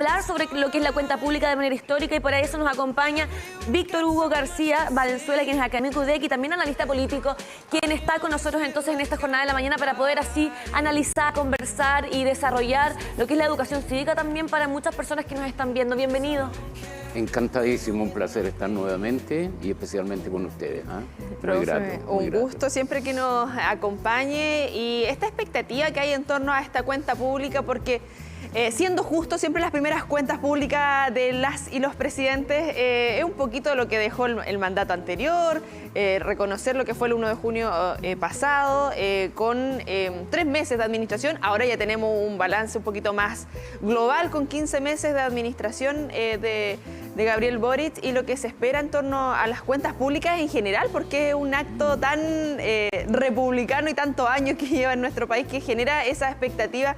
hablar sobre lo que es la cuenta pública de manera histórica, y por eso nos acompaña Víctor Hugo García Valenzuela, quien es académico UDEC y también analista político, quien está con nosotros entonces en esta jornada de la mañana para poder así analizar, conversar y desarrollar lo que es la educación cívica también para muchas personas que nos están viendo. Bienvenido. Encantadísimo, un placer estar nuevamente y especialmente con ustedes. Muy grato, un gusto siempre que nos acompañe, y esta expectativa que hay en torno a esta cuenta pública, porque siendo justo, siempre las primeras cuentas públicas de las y los presidentes es un poquito lo que dejó el mandato anterior, reconocer lo que fue el 1 de junio pasado, con 3 meses de administración. Ahora ya tenemos un balance un poquito más global con 15 meses de administración de Gabriel Boric, y lo que se espera en torno a las cuentas públicas en general, porque es un acto tan republicano y tantos años que lleva en nuestro país, que genera esa expectativa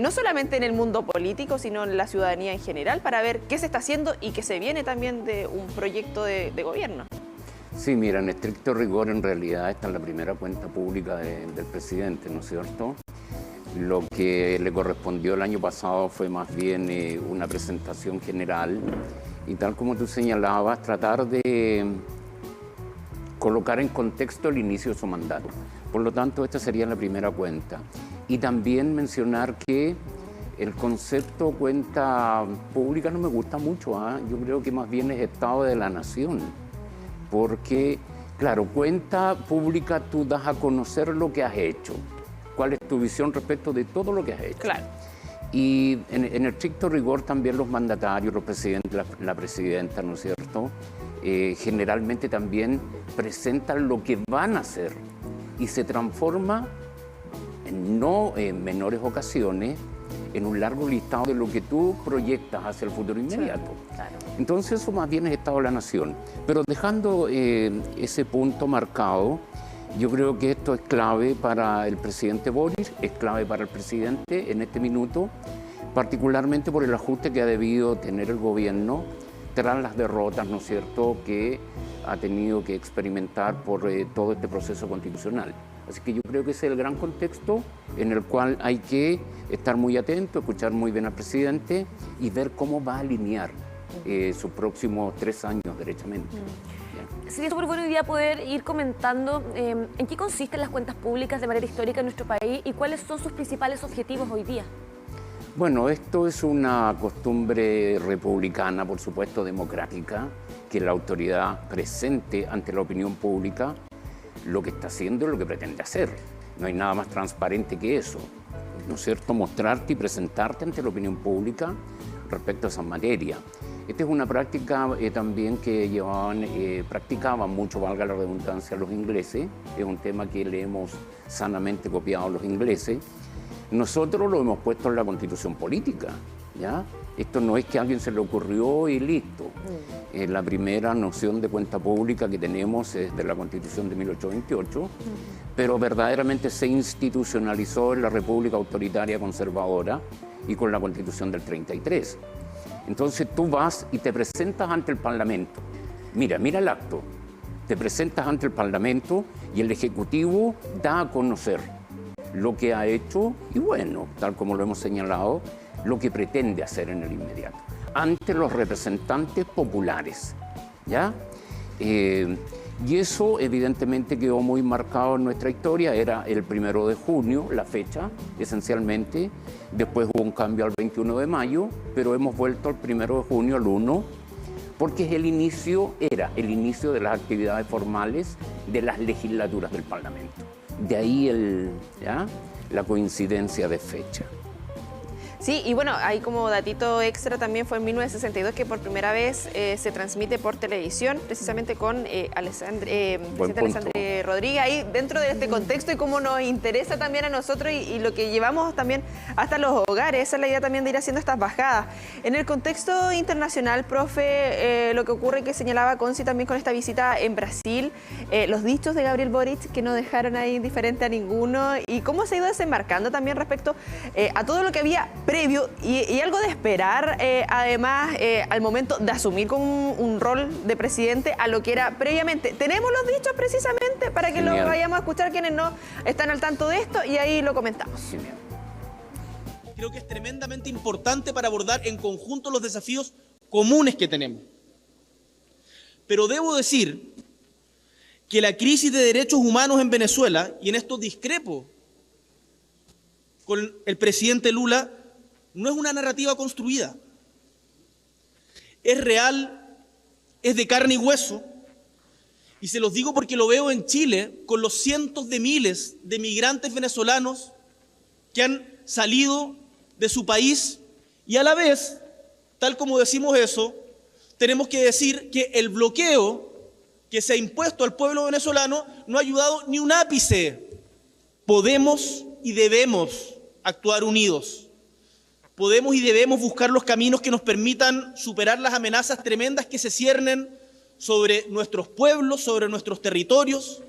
no solamente en el mundo político, sino en la ciudadanía en general, para ver qué se está haciendo y qué se viene también de un proyecto de gobierno. Sí, mira, en estricto rigor, en realidad esta es la primera cuenta pública del presidente, ¿no es cierto? Lo que le correspondió el año pasado fue más bien una presentación general y, tal como tú señalabas, tratar de colocar en contexto el inicio de su mandato. Por lo tanto, esta sería la primera cuenta. Y también mencionar que el concepto cuenta pública no me gusta mucho, yo creo que más bien es Estado de la Nación, porque, claro, cuenta pública tú das a conocer lo que has hecho, cuál es tu visión respecto de todo lo que has hecho. Claro. Y en estricto rigor también los mandatarios, los presidentes, la presidenta, ¿no es cierto?, generalmente también presentan lo que van a hacer y se transforma, en menores ocasiones, en un largo listado de lo que tú proyectas hacia el futuro inmediato. Sí, claro. Entonces eso más bien es Estado de la Nación. Pero dejando ese punto marcado, yo creo que esto es clave para el presidente Boric, es clave para el presidente en este minuto, particularmente por el ajuste que ha debido tener el gobierno tras las derrotas, ¿no es cierto?, que ha tenido que experimentar por todo este proceso constitucional. Así que yo creo que ese es el gran contexto en el cual hay que estar muy atento, escuchar muy bien al presidente y ver cómo va a alinear sus próximos 3 años derechamente. Sería súper bueno hoy día poder ir comentando en qué consisten las cuentas públicas de manera histórica en nuestro país y cuáles son sus principales objetivos hoy día. Bueno, esto es una costumbre republicana, por supuesto democrática, que la autoridad presente ante la opinión pública lo que está haciendo y lo que pretende hacer. No hay nada más transparente que eso, ¿no es cierto?, mostrarte y presentarte ante la opinión pública respecto a esa materia. Esta es una práctica también que practicaban mucho, valga la redundancia, los ingleses. Es un tema que le hemos sanamente copiado a los ingleses. Nosotros lo hemos puesto en la Constitución política, ¿ya? Esto no es que a alguien se le ocurrió y listo. La primera noción de cuenta pública que tenemos es de la Constitución de 1828, pero verdaderamente se institucionalizó en la República Autoritaria Conservadora y con la Constitución del 33. Entonces tú vas y te presentas ante el Parlamento. Mira el acto. Te presentas ante el Parlamento y el Ejecutivo da a conocer lo que ha hecho y, bueno, tal como lo hemos señalado, lo que pretende hacer en el inmediato, ante los representantes populares, ¿ya? Y eso evidentemente quedó muy marcado en nuestra historia. Era el 1 de junio, la fecha, esencialmente. Después hubo un cambio al 21 de mayo, pero hemos vuelto al 1 de junio, al 1, porque era el inicio de las actividades formales de las legislaturas del Parlamento. De ahí la coincidencia de fecha. Sí, y bueno, ahí como datito extra también fue en 1962 que por primera vez se transmite por televisión, precisamente con Alessandre Rodríguez, ahí dentro de este contexto y cómo nos interesa también a nosotros y lo que llevamos también hasta los hogares. Esa es la idea también de ir haciendo estas bajadas. En el contexto internacional, profe, lo que ocurre que señalaba Conci también con esta visita en Brasil, los dichos de Gabriel Boric que no dejaron ahí indiferente a ninguno, y cómo se ha ido desembarcando también respecto a todo lo que había previo y algo de esperar, además, al momento de asumir con un rol de presidente a lo que era previamente. Tenemos los dichos precisamente para que lo vayamos a escuchar quienes no están al tanto de esto y ahí lo comentamos. Genial. creo que es tremendamente importante para abordar en conjunto los desafíos comunes que tenemos. Pero debo decir que la crisis de derechos humanos en Venezuela, y en esto discrepo con el presidente Lula, no es una narrativa construida. Es real, es de carne y hueso, y se los digo porque lo veo en Chile con los cientos de miles de migrantes venezolanos que han salido de su país, y a la vez, tal como decimos eso, tenemos que decir que el bloqueo que se ha impuesto al pueblo venezolano no ha ayudado ni un ápice. Podemos y debemos actuar unidos. Podemos y debemos buscar los caminos que nos permitan superar las amenazas tremendas que se ciernen sobre nuestros pueblos, sobre nuestros territorios,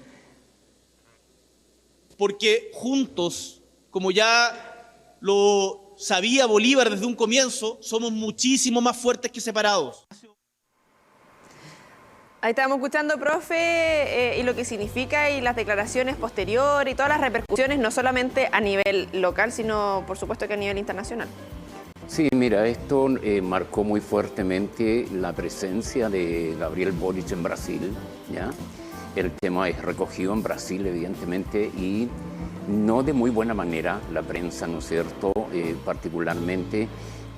porque juntos, como ya lo sabía Bolívar desde un comienzo, somos muchísimo más fuertes que separados. Ahí estábamos escuchando, profe, y lo que significa y las declaraciones posteriores y todas las repercusiones, no solamente a nivel local, sino por supuesto que a nivel internacional. Sí, mira, esto marcó muy fuertemente la presencia de Gabriel Boric en Brasil, ¿ya? El tema es recogido en Brasil, evidentemente, y no de muy buena manera la prensa, ¿no es cierto? Particularmente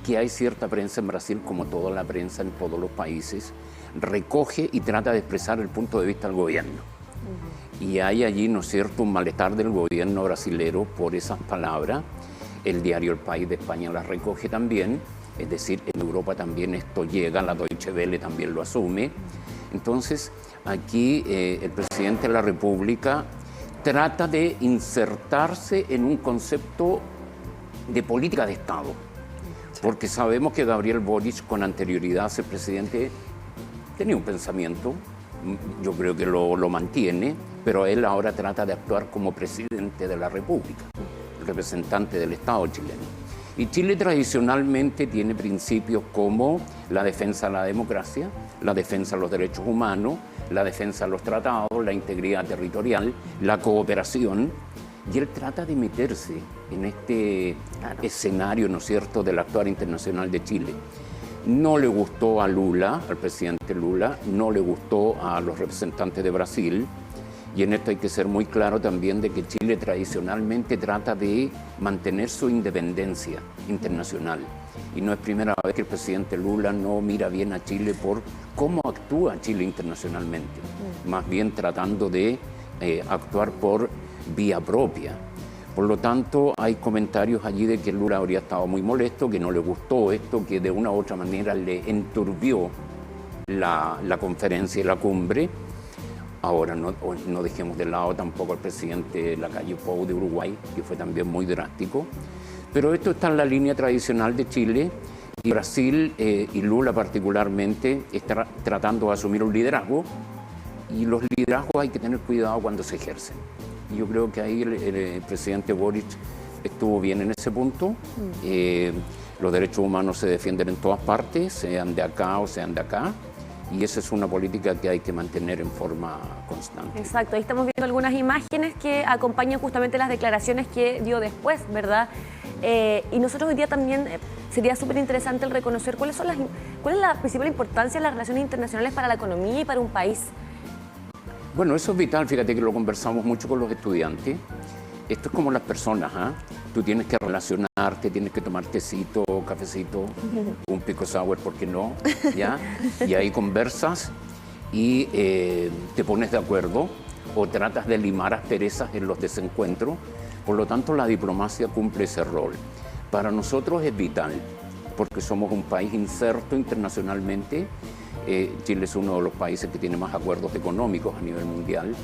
que hay cierta prensa en Brasil, como toda la prensa en todos los países, recoge y trata de expresar el punto de vista del gobierno. Y hay allí, ¿no es cierto?, un malestar del gobierno brasilero por esas palabras. El diario El País de España las recoge también, es decir, en Europa también esto llega, la Deutsche Welle también lo asume. Entonces, aquí el presidente de la República trata de insertarse en un concepto de política de Estado, porque sabemos que Gabriel Boric, con anterioridad a ser presidente, tenía un pensamiento, yo creo que lo mantiene, pero él ahora trata de actuar como presidente de la República, representante del Estado chileno. Y Chile tradicionalmente tiene principios como la defensa de la democracia, la defensa de los derechos humanos, la defensa de los tratados, la integridad territorial, la cooperación, y él trata de meterse en este escenario, ¿no es cierto?, del actuar internacional de Chile. No le gustó a Lula, al presidente Lula, no le gustó a los representantes de Brasil, y en esto hay que ser muy claro también de que Chile tradicionalmente trata de mantener su independencia internacional. Y no es primera vez que el presidente Lula no mira bien a Chile por cómo actúa Chile internacionalmente, más bien tratando de actuar por vía propia. Por lo tanto, hay comentarios allí de que Lula habría estado muy molesto, que no le gustó esto, que de una u otra manera le enturbió la conferencia y la cumbre. Ahora, no dejemos de lado tampoco al presidente Lacalle Pou de Uruguay, que fue también muy drástico. Pero esto está en la línea tradicional de Chile, y Brasil y Lula particularmente está tratando de asumir un liderazgo, y los liderazgos hay que tener cuidado cuando se ejercen. Y yo creo que ahí el presidente Boric estuvo bien en ese punto. Los derechos humanos se defienden en todas partes, sean de acá o sean de acá. Y esa es una política que hay que mantener en forma constante. Exacto, ahí estamos viendo algunas imágenes que acompañan justamente las declaraciones que dio después, ¿verdad? Y nosotros hoy día también sería súper interesante el reconocer cuál es la principal importancia de las relaciones internacionales para la economía y para un país. Bueno, eso es vital, fíjate que lo conversamos mucho con los estudiantes. Esto es como las personas, ¿ah? Tú tienes que relacionarte, tienes que tomar tecito, cafecito, un pico sour, ¿por qué no? ¿Ya? Y ahí conversas y te pones de acuerdo o tratas de limar asperezas en los desencuentros. Por lo tanto, la diplomacia cumple ese rol. Para nosotros es vital, porque somos un país inserto internacionalmente. Chile es uno de los países que tiene más acuerdos económicos a nivel mundial.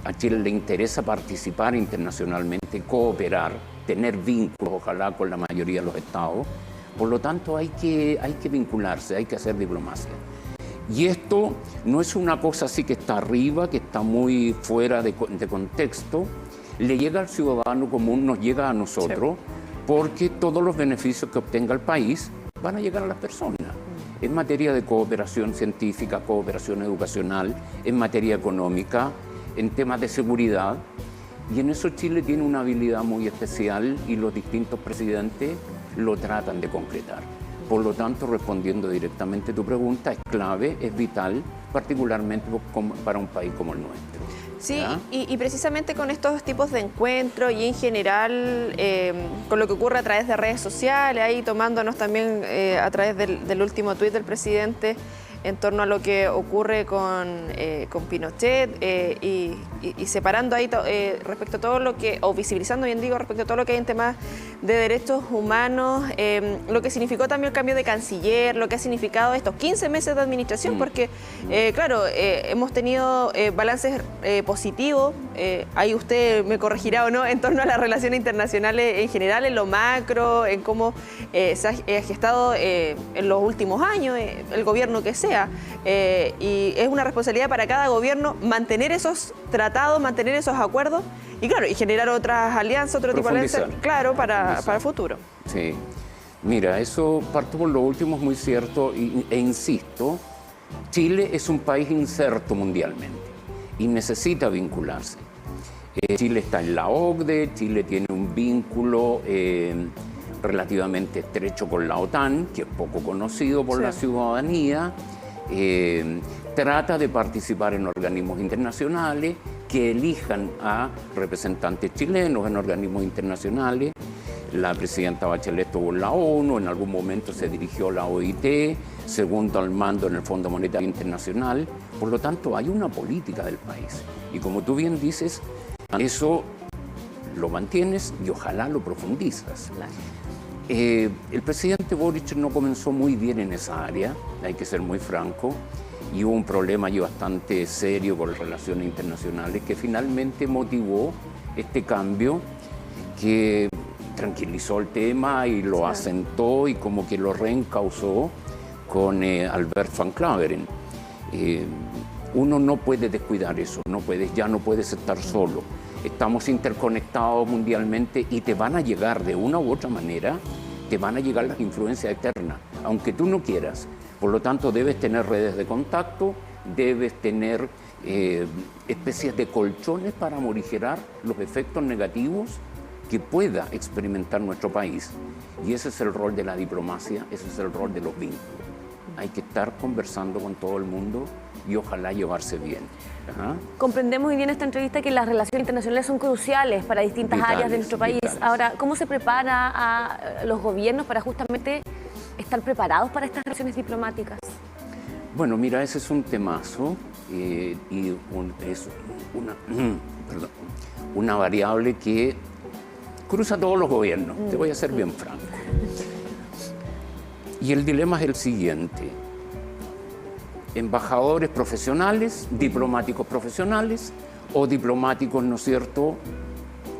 A Chile le interesa participar internacionalmente, cooperar, tener vínculos, ojalá, con la mayoría de los estados. Por lo tanto, hay que vincularse, hay que hacer diplomacia. Y esto no es una cosa así que está arriba, que está muy fuera de contexto. Le llega al ciudadano común, nos llega a nosotros, porque todos los beneficios que obtenga el país van a llegar a las personas. En materia de cooperación científica, cooperación educacional, en materia económica, en temas de seguridad. Y en eso Chile tiene una habilidad muy especial, y los distintos presidentes lo tratan de concretar. Por lo tanto, respondiendo directamente a tu pregunta, es clave, es vital, particularmente para un país como el nuestro. Sí, y precisamente con estos tipos de encuentros y en general con lo que ocurre a través de redes sociales, ahí tomándonos también a través del último tuit del presidente en torno a lo que ocurre con Pinochet y separando ahí respecto a todo lo que, o visibilizando bien digo, respecto a todo lo que hay en temas de derechos humanos, lo que significó también el cambio de canciller, lo que ha significado estos 15 meses de administración, porque claro, hemos tenido balances positivos, ahí usted me corregirá o no, en torno a las relaciones internacionales en general, en lo macro, en cómo se ha gestado en los últimos años el gobierno que sea. Y es una responsabilidad para cada gobierno mantener esos tratados, mantener esos acuerdos y claro, y generar otras alianzas, otro tipo de alianzas, claro, para el futuro. Sí, mira, eso parto por lo último, es muy cierto e insisto, Chile es un país inserto mundialmente y necesita vincularse. Chile está en la OCDE, Chile tiene un vínculo relativamente estrecho con la OTAN, que es poco conocido por la ciudadanía. Trata de participar en organismos internacionales que elijan a representantes chilenos en organismos internacionales. La presidenta Bachelet estuvo en la ONU, en algún momento se dirigió a la OIT, segundo al mando en el Fondo Monetario Internacional. Por lo tanto, hay una política del país. Y como tú bien dices, eso lo mantienes y ojalá lo profundizas. El presidente Boric no comenzó muy bien en esa área, hay que ser muy franco, y hubo un problema allí bastante serio con las relaciones internacionales que finalmente motivó este cambio que tranquilizó el tema y lo asentó y como que lo reencauzó con Albert van Klaveren. Uno no puede descuidar eso, ya no puedes estar solo. Estamos interconectados mundialmente y te van a llegar de una u otra manera, te van a llegar las influencias externas, aunque tú no quieras. Por lo tanto, debes tener redes de contacto, debes tener especies de colchones para morigerar los efectos negativos que pueda experimentar nuestro país. Y ese es el rol de la diplomacia, ese es el rol de los vínculos. Hay que estar conversando con todo el mundo y ojalá llevarse bien. Comprendemos muy bien esta entrevista que las relaciones internacionales son cruciales para distintas áreas de nuestro país. Ahora, ¿cómo se prepara a los gobiernos para justamente estar preparados para estas relaciones diplomáticas? Bueno, mira, ese es un temazo y es una variable que cruza todos los gobiernos. Te voy a ser bien franco. Y el dilema es el siguiente. Embajadores profesionales, diplomáticos profesionales o diplomáticos, ¿no es cierto?,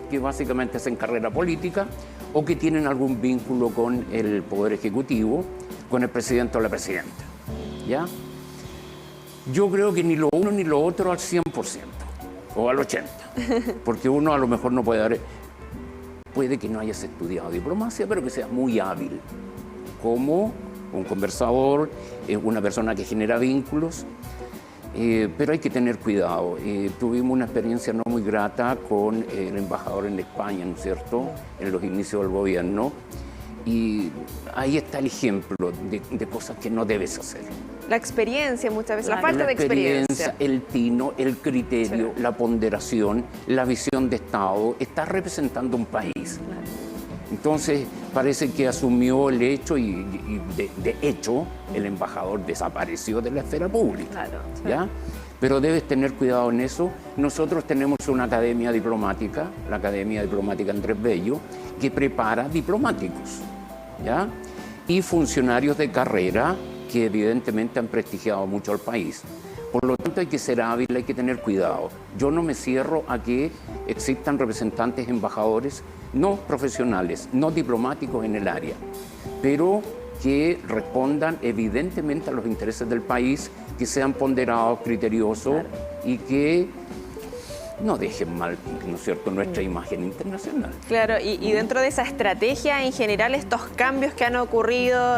que básicamente hacen carrera política o que tienen algún vínculo con el Poder Ejecutivo, con el presidente o la presidenta. ¿Ya? Yo creo que ni lo uno ni lo otro al 100% o al 80%, porque uno a lo mejor no puede que no hayas estudiado diplomacia, pero que seas muy hábil como un conversador, una persona que genera vínculos, pero hay que tener cuidado. Tuvimos una experiencia no muy grata con el embajador en España, ¿no es cierto?, en los inicios del gobierno, y ahí está el ejemplo de cosas que no debes hacer. La experiencia muchas veces, la falta de experiencia. El tino, el criterio, la ponderación, la visión de Estado, está representando un país. Entonces parece que asumió el hecho y de hecho el embajador desapareció de la esfera pública. ¿Ya? Pero debes tener cuidado en eso. Nosotros tenemos una academia diplomática, la Academia Diplomática Andrés Bello, que prepara diplomáticos, ¿ya?, y funcionarios de carrera que evidentemente han prestigiado mucho al país. Por lo tanto, hay que ser hábil, hay que tener cuidado. Yo no me cierro a que existan representantes embajadores no profesionales, no diplomáticos en el área, pero que respondan evidentemente a los intereses del país, que sean ponderados, criteriosos y que no dejen mal, ¿no es cierto?, nuestra imagen internacional. Claro, y dentro de esa estrategia, en general, estos cambios que han ocurrido,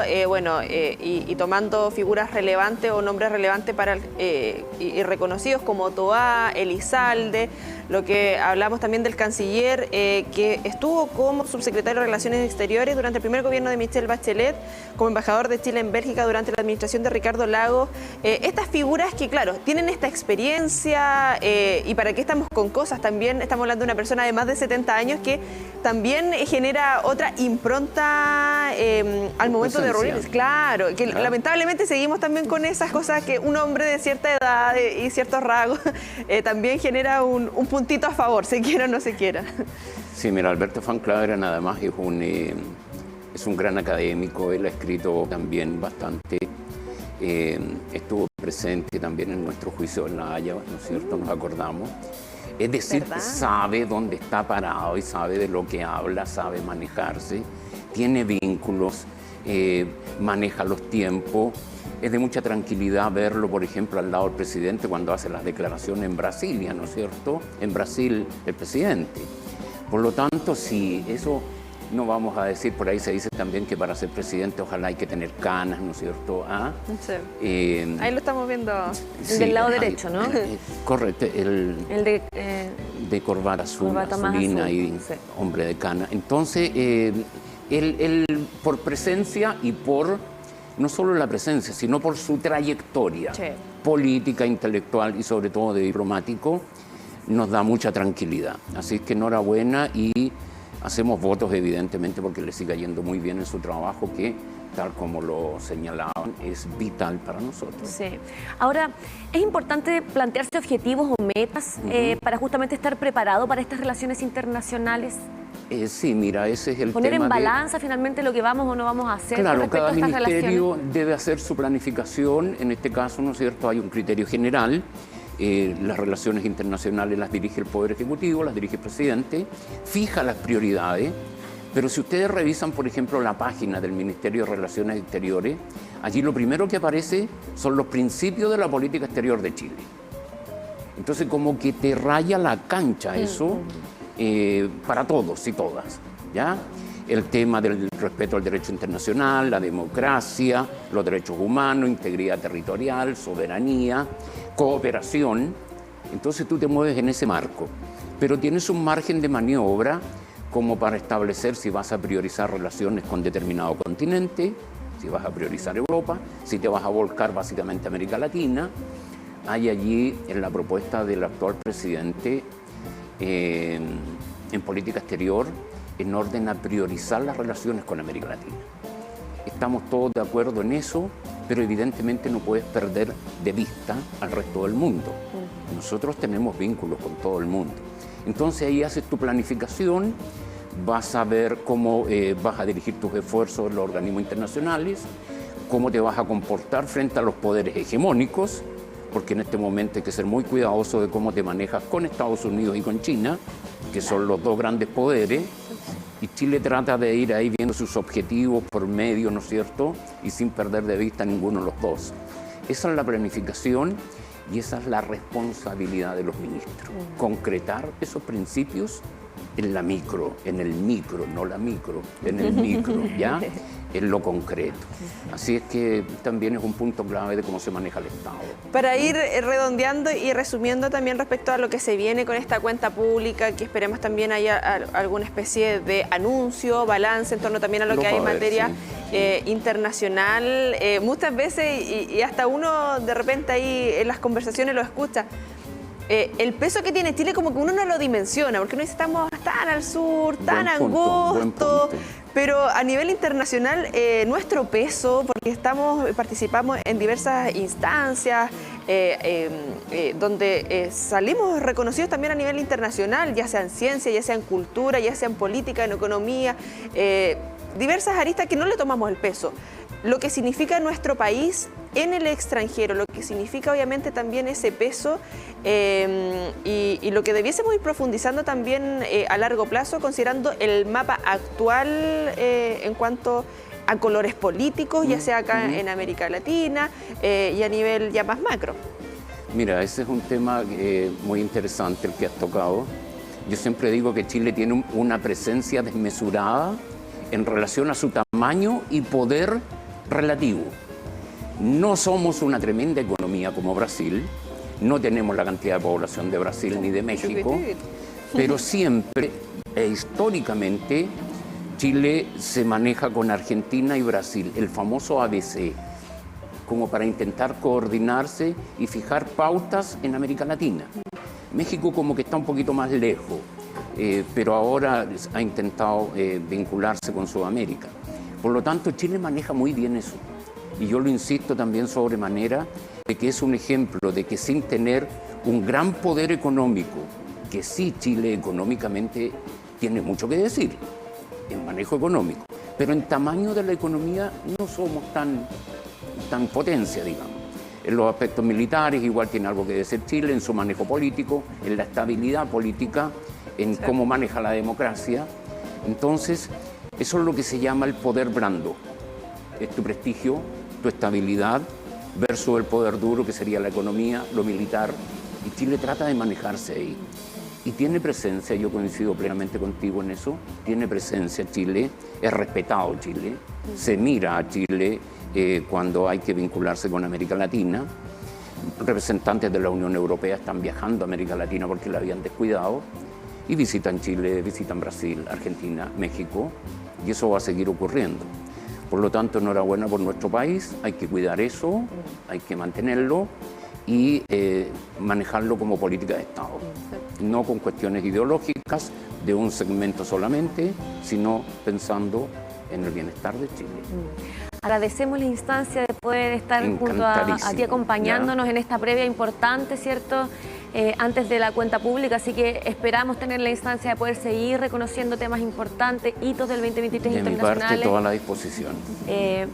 y tomando figuras relevantes o nombres relevantes para y reconocidos como Toá, Elizalde, lo que hablamos también del canciller, que estuvo como subsecretario de Relaciones Exteriores durante el primer gobierno de Michelle Bachelet, como embajador de Chile en Bélgica durante la administración de Ricardo Lagos. Estas figuras que, claro, tienen esta experiencia, y para qué estamos con cosas, también estamos hablando de una persona de más de 70 años que también genera otra impronta al momento de reunirse. Claro, que lamentablemente seguimos también con esas cosas que un hombre de cierta edad y ciertos rasgos también genera un puntito a favor, se quiera o no se quiera. Sí, mira, Alberto Van Claveren además es un gran académico, él ha escrito también bastante, estuvo presente también en nuestro juicio en La Haya, ¿no es cierto?, nos acordamos. Es decir, sabe dónde está parado y sabe de lo que habla, sabe manejarse, tiene vínculos, maneja los tiempos. Es de mucha tranquilidad verlo, por ejemplo, al lado del presidente cuando hace las declaraciones en Brasilia, ¿no es cierto? En Brasil, el presidente. Por lo tanto, sí, eso no vamos a decir, por ahí se dice también que para ser presidente ojalá hay que tener canas, ¿no es cierto? Sí. Ahí lo estamos viendo. El del lado derecho, ¿no? Correcto, el de corbata azul, azulina y sí, hombre de cana. Entonces, él por presencia y por, no solo la presencia, sino por su trayectoria política, intelectual y sobre todo de diplomático, nos da mucha tranquilidad. Así que enhorabuena y hacemos votos evidentemente porque le siga yendo muy bien en su trabajo que, tal como lo señalaban, es vital para nosotros. Sí. Ahora, es importante plantearse objetivos o metas para justamente estar preparado para estas relaciones internacionales. Sí, mira, ese es el poner tema. Poner en balanza finalmente lo que vamos o no vamos a hacer. Claro, cada ministerio debe hacer su planificación. En este caso, ¿no es cierto?, hay un criterio general. Las relaciones internacionales las dirige el Poder Ejecutivo, las dirige el presidente, fija las prioridades. Pero si ustedes revisan, por ejemplo, la página del Ministerio de Relaciones Exteriores, allí lo primero que aparece son los principios de la política exterior de Chile. Entonces, como que te raya la cancha eso para todos y todas, ¿ya? El tema del respeto al derecho internacional, la democracia, los derechos humanos, integridad territorial, soberanía, cooperación. Entonces tú te mueves en ese marco, pero tienes un margen de maniobra como para establecer si vas a priorizar relaciones con determinado continente, si vas a priorizar Europa, si te vas a volcar básicamente a América Latina. Hay allí en la propuesta del actual presidente en política exterior en orden a priorizar las relaciones con América Latina. Estamos todos de acuerdo en eso, pero evidentemente no puedes perder de vista al resto del mundo. Nosotros tenemos vínculos con todo el mundo. Entonces ahí haces tu planificación, vas a ver cómo vas a dirigir tus esfuerzos en los organismos internacionales, cómo te vas a comportar frente a los poderes hegemónicos, porque en este momento hay que ser muy cuidadoso de cómo te manejas con Estados Unidos y con China, que son los dos grandes poderes, y Chile trata de ir ahí viendo sus objetivos por medio, ¿no es cierto?, y sin perder de vista ninguno de los dos. Esa es la planificación y esa es la responsabilidad de los ministros, concretar esos principios en la micro, en el micro, no la micro, en el micro, ¿ya?, en lo concreto. Así es que también es un punto clave de cómo se maneja el Estado. Para ir redondeando y resumiendo también respecto a lo que se viene con esta cuenta pública, que esperemos también haya alguna especie de anuncio, balance en torno también a lo que hay en materia internacional. Muchas veces, y hasta uno de repente ahí en las conversaciones lo escucha, el peso que tiene Chile como que uno no lo dimensiona, porque uno dice estamos tan al sur, tan angosto, pero a nivel internacional nuestro peso, porque participamos en diversas instancias donde salimos reconocidos también a nivel internacional, ya sea en ciencia, ya sea en cultura, ya sea en política, en economía, diversas aristas que no le tomamos el peso. Lo que significa nuestro país en el extranjero, lo que significa obviamente también ese peso y lo que debiésemos ir profundizando también a largo plazo, considerando el mapa actual en cuanto a colores políticos, ya sea acá en América Latina y a nivel ya más macro. Mira, ese es un tema muy interesante el que has tocado. Yo siempre digo que Chile tiene una presencia desmesurada en relación a su tamaño y poder relativo. No somos una tremenda economía como Brasil, no tenemos la cantidad de población de Brasil ni de México, pero siempre e históricamente Chile se maneja con Argentina y Brasil, el famoso ABC, como para intentar coordinarse y fijar pautas en América Latina. México como que está un poquito más lejos, pero ahora ha intentado vincularse con Sudamérica. Por lo tanto, Chile maneja muy bien eso. Y yo lo insisto también sobremanera de que es un ejemplo de que sin tener un gran poder económico, que sí Chile económicamente tiene mucho que decir en manejo económico, pero en tamaño de la economía no somos tan potencia, digamos. En los aspectos militares igual tiene algo que decir Chile, en su manejo político, en la estabilidad política, en cómo maneja la democracia. Entonces, eso es lo que se llama el poder blando. Es tu prestigio, tu estabilidad, versus el poder duro, que sería la economía, lo militar. Y Chile trata de manejarse ahí. Y tiene presencia, yo coincido plenamente contigo en eso, tiene presencia Chile, es respetado Chile, se mira a Chile cuando hay que vincularse con América Latina. Representantes de la Unión Europea están viajando a América Latina porque la habían descuidado y visitan Chile, visitan Brasil, Argentina, México, y eso va a seguir ocurriendo. Por lo tanto, enhorabuena por nuestro país, hay que cuidar eso, hay que mantenerlo y manejarlo como política de Estado, no con cuestiones ideológicas de un segmento solamente, sino pensando en el bienestar de Chile. Agradecemos la instancia de poder estar junto a ti acompañándonos en esta previa importante, ¿cierto? Antes de la cuenta pública, así que esperamos tener la instancia de poder seguir reconociendo temas importantes, hitos del 2023 de internacionales. Mi parte, toda la disposición.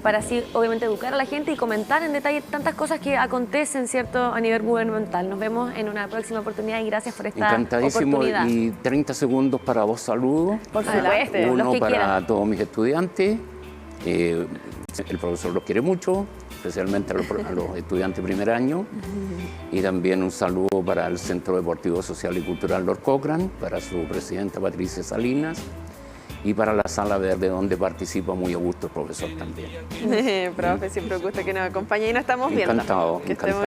Para así, obviamente, educar a la gente y comentar en detalle tantas cosas que acontecen, ¿cierto?, a nivel gubernamental. Nos vemos en una próxima oportunidad y gracias por esta oportunidad. Y 30 segundos para dos saludos. Por supuesto, Uno para todos mis estudiantes. El profesor los quiere mucho, especialmente a los estudiantes de primer año. Y también un saludo para el Centro Deportivo Social y Cultural Lord Cochrane, para su presidenta Patricia Salinas y para la Sala Verde, donde participa muy a gusto el profesor también. Profe, siempre un gusto que nos acompañe y nos estamos viendo. Encantado.